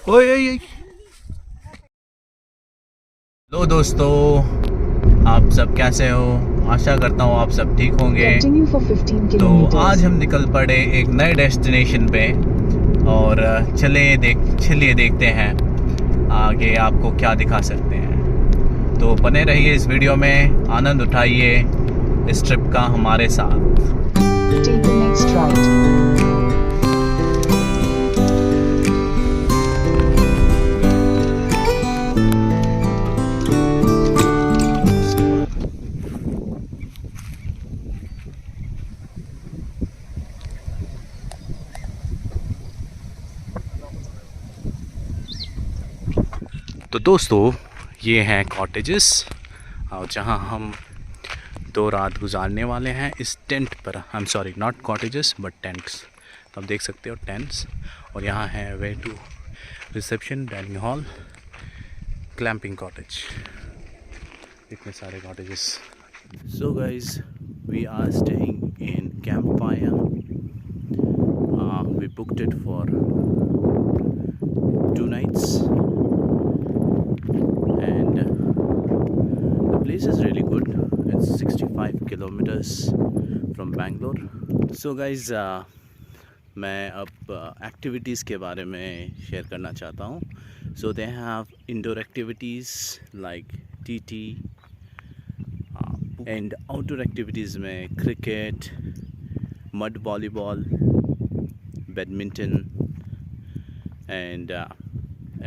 ओए ओए ओए। हेलो दोस्तों, आप सब कैसे हो? आशा करता हूँ आप सब ठीक होंगे। तो आज हम निकल पड़े एक नए डेस्टिनेशन पे और चलिए देखते हैं आगे आपको क्या दिखा सकते हैं। तो बने रहिए इस वीडियो में, आनंद उठाइए इस ट्रिप का हमारे साथ। Take the next right. तो दोस्तों, ये हैं कॉटेजेस और जहाँ हम 2 रात गुजारने वाले हैं इस टेंट पर। I am sorry, not cottages but tents. तो आप देख सकते हो टेंट्स। और यहाँ है way to reception, dining hall, glamping cottage, इतने सारे cottages. So guys, we are staying in camp fire. We booked it for 2 nights and the place is really good. It's 65 kilometers from Bangalore. So guys, मैं अब activities के बारे में share करना चाहता हूँ. So they have indoor activities like TT and outdoor activities में cricket, mud volleyball, badminton and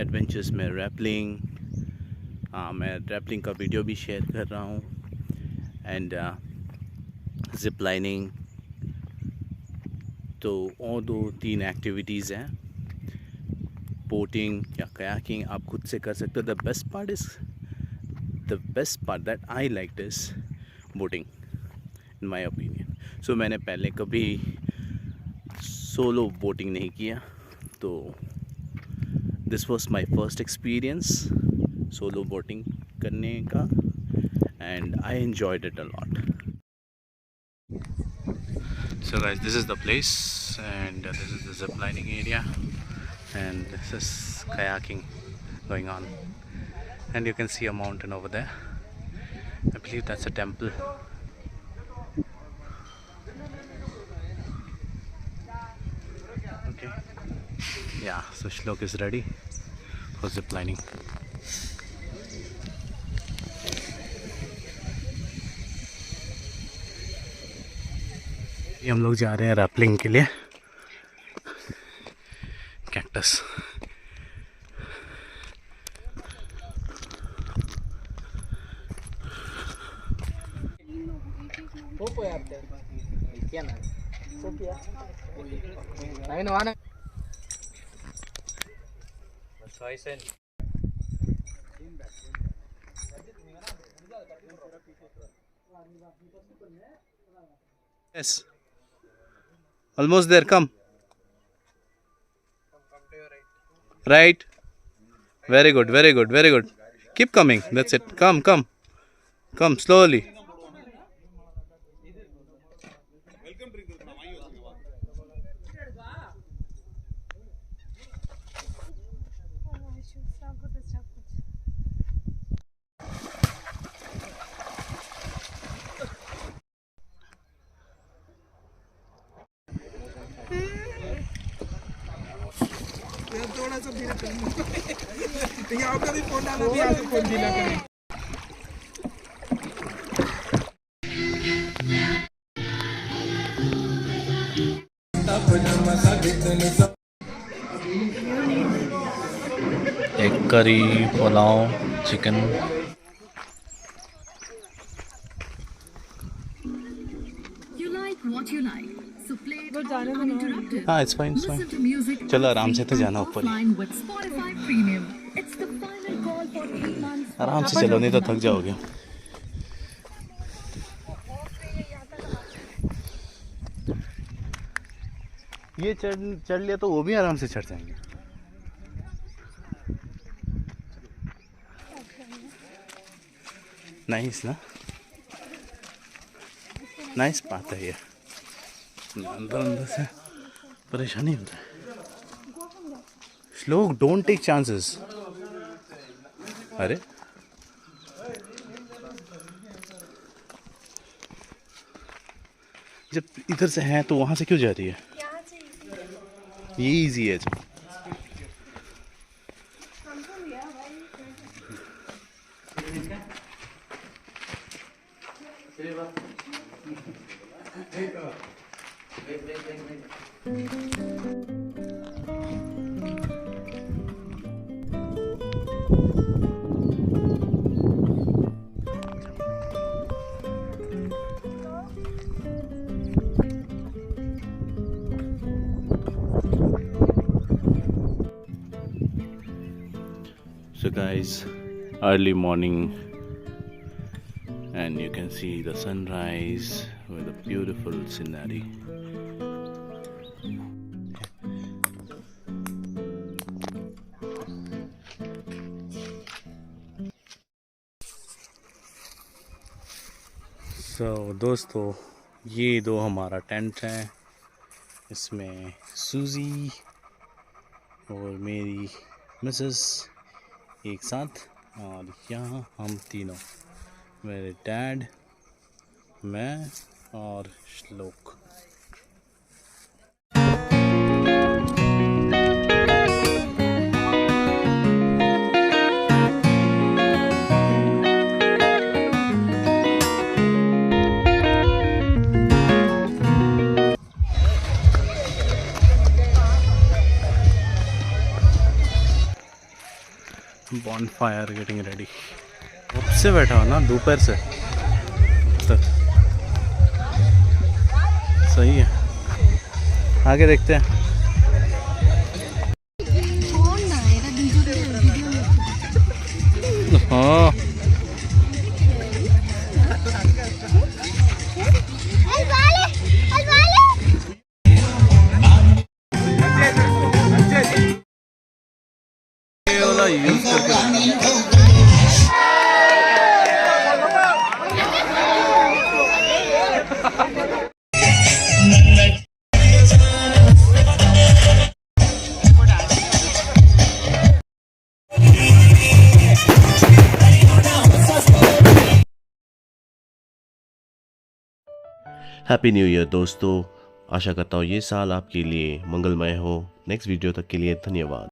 adventures में rappelling. मैं रैपलिंग का वीडियो भी शेयर कर रहा हूँ एंड ज़िप लाइनिंग. तो और 2-3 एक्टिविटीज़ हैं. बोटिंग या कयाकिंग आप खुद से कर सकते हो. The best part that I like is boating in my opinion. So मैंने पहले कभी सोलो बोटिंग नहीं किया, तो this was my first experience solo boating करने का and I enjoyed it a lot. So guys, this is the place and this is the zip lining area and this is kayaking going on and you can see a mountain over there. I believe that's a temple. Okay, yeah, so Shlok is ready for zip lining. हम लोग जा रहे हैं rappelling के लिए. Cactus. Yes. Almost there, come. Right. Very good, very good, very good. Keep coming, that's it. Come, come. Come, slowly. थोड़ा सा धीरे करें. आपका भी फोन डाला भी, आपको फोन धीरा करें. एक करी, पुलाव, चिकन. हाँ, इट्स फाइन, इट्स फाइन. चलो आराम से तो जाना ऊपर. आराम से चलो, नहीं तो थक जाओगे. ये चढ़ लिया तो वो भी आराम से चढ़ जाएंगे. नाइस ना, नाइस बात है ये. अंदर से परेशानी होता है. श्लोक, डोंट टेक चांसेस। अरे जब इधर से है तो वहां से क्यों जा रही है? ये इजी है जब। So guys, early morning and you can see the sunrise with a beautiful scenery. So दोस्तों, ये दो हमारा टेंट है, इसमें सूजी और मेरी मिसेस एक साथ, और यहाँ हम तीनों, मेरे डैड, मैं और श्लोक। बॉन फायर गेटिंग रेडी। कब से बैठा हो ना, दोपहर से तक। सही है, आगे देखते हैं। हाँ यूज करके हैप्पी न्यू ईयर दोस्तों। आशा करता हूँ ये साल आपके लिए मंगलमय हो। नेक्स्ट वीडियो तक के लिए धन्यवाद।